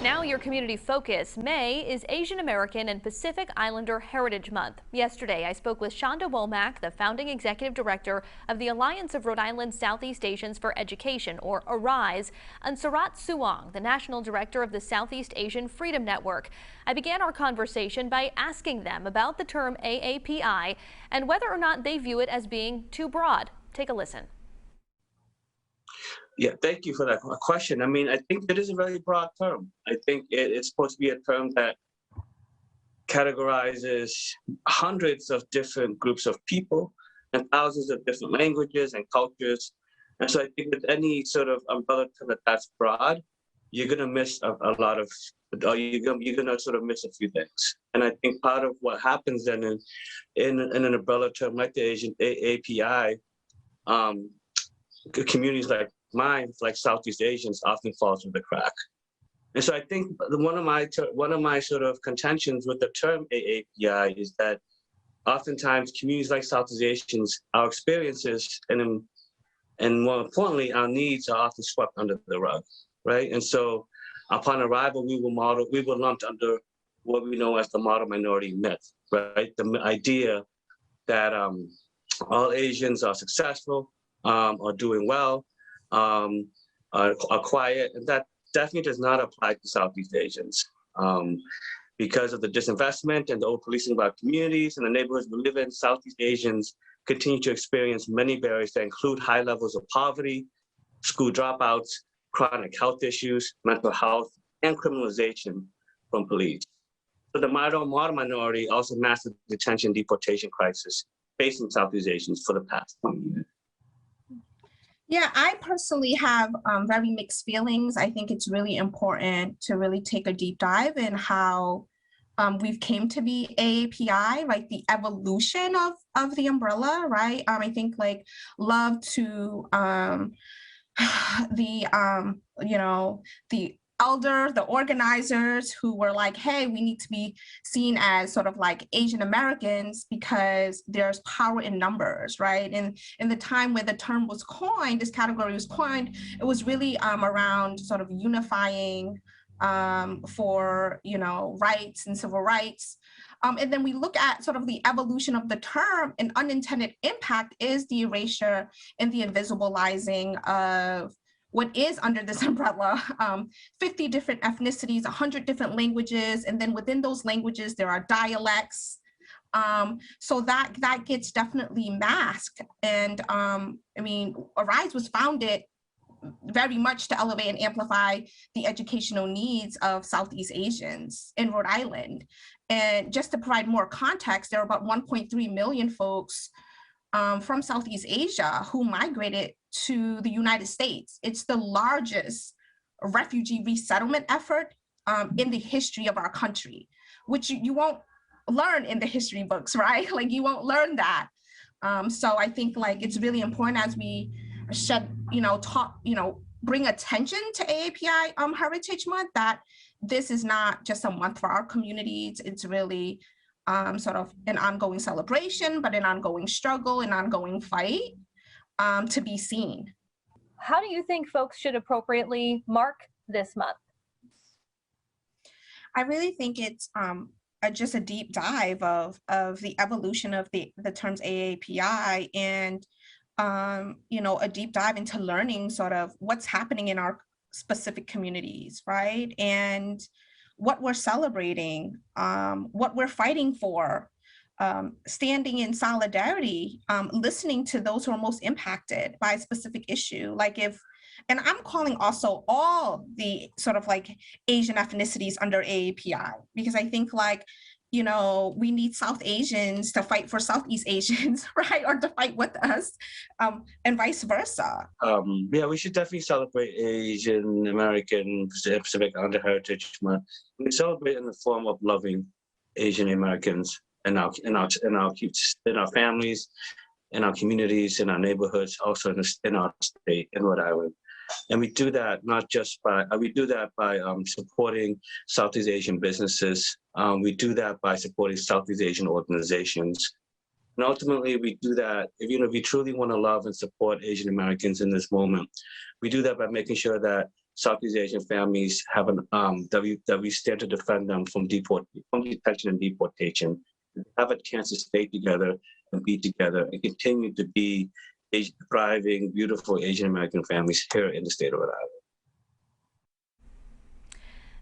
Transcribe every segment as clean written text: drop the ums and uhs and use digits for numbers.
Now your community focus. May is Asian American and Pacific Islander Heritage Month. Yesterday, I spoke with Shonda Womack, the founding executive director of the Alliance of Rhode Island Southeast Asians for Education, or ARISE, and Sarat Suong, the national director of the Southeast Asian Freedom Network. I began our conversation by asking them about the term AAPI and whether or not they view it as being too broad. Take a listen. Yeah, thank you for that question. I mean, I think it is a very broad term. I think it's supposed to be a term that categorizes hundreds of different groups of people and thousands of different languages and cultures. And so I think with any sort of umbrella term that's broad, you're going to miss a lot of, or you're going to sort of miss a few things. And I think part of what happens then in an umbrella term like the Asian AAPI, communities like mine, like Southeast Asians, often falls through the crack. And so I think one of my sort of contentions with the term AAPI is that oftentimes communities like Southeast Asians, our experiences and more importantly, our needs are often swept under the rug, right? And so upon arrival, we were lumped under what we know as the model minority myth, right? The idea that all Asians are successful, are doing well, are quiet, and that definitely does not apply to Southeast Asians. Because of the disinvestment and the over-policing of our communities and the neighborhoods we live in, Southeast Asians continue to experience many barriers that include high levels of poverty, school dropouts, chronic health issues, mental health, and criminalization from police. So the model minority also masks the detention and deportation crisis facing Southeast Asians for the past 20 years. Yeah, I personally have very mixed feelings. I think it's really important to really take a deep dive in how we've came to be AAPI, right? The evolution of the umbrella, right? I think like love to the organizers who were like, hey, we need to be seen as sort of like Asian Americans because there's power in numbers, right? And in the time where the term was coined, this category was coined, it was really around sort of unifying for, rights and civil rights. And then we look at sort of the evolution of the term, and unintended impact is the erasure and the invisibilizing of what is under this umbrella, 50 different ethnicities, 100 different languages, and then within those languages, there are dialects. So that gets definitely masked. And ARISE was founded very much to elevate and amplify the educational needs of Southeast Asians in Rhode Island. And just to provide more context, there are about 1.3 million folks from Southeast Asia who migrated to the United States. It's the largest refugee resettlement effort in the history of our country, which you won't learn in the history books, right? Like you won't learn that. So I think like it's really important as we bring attention to AAPI Heritage Month, that this is not just a month for our communities. It's really sort of an ongoing celebration, but an ongoing struggle, an ongoing fight to be seen. How do you think folks should appropriately mark this month? I really think it's just a deep dive of the evolution of the terms AAPI and a deep dive into learning sort of what's happening in our specific communities, right? And what we're celebrating, what we're fighting for, standing in solidarity, listening to those who are most impacted by a specific issue. And I'm calling also all the sort of like Asian ethnicities under AAPI, because I think we need South Asians to fight for Southeast Asians, right? Or to fight with us, and vice versa. Yeah, we should definitely celebrate Asian American Pacific Islander Heritage Month. We celebrate in the form of loving Asian Americans in our families, in our communities, in our neighborhoods, also in our state, in Rhode Island. And we do that by supporting Southeast Asian businesses. We do that by supporting Southeast Asian organizations. And ultimately, we do that, if we truly want to love and support Asian Americans in this moment, we do that by making sure that Southeast Asian families have that we stand to defend them from detention and deportation, have a chance to stay together and be together and continue to be thriving, beautiful Asian American families here in the state of Rhode Island.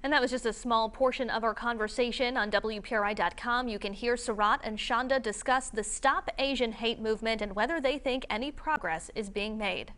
And that was just a small portion of our conversation. On WPRI.com, you can hear Sarat and Shonda discuss the Stop Asian Hate movement and whether they think any progress is being made.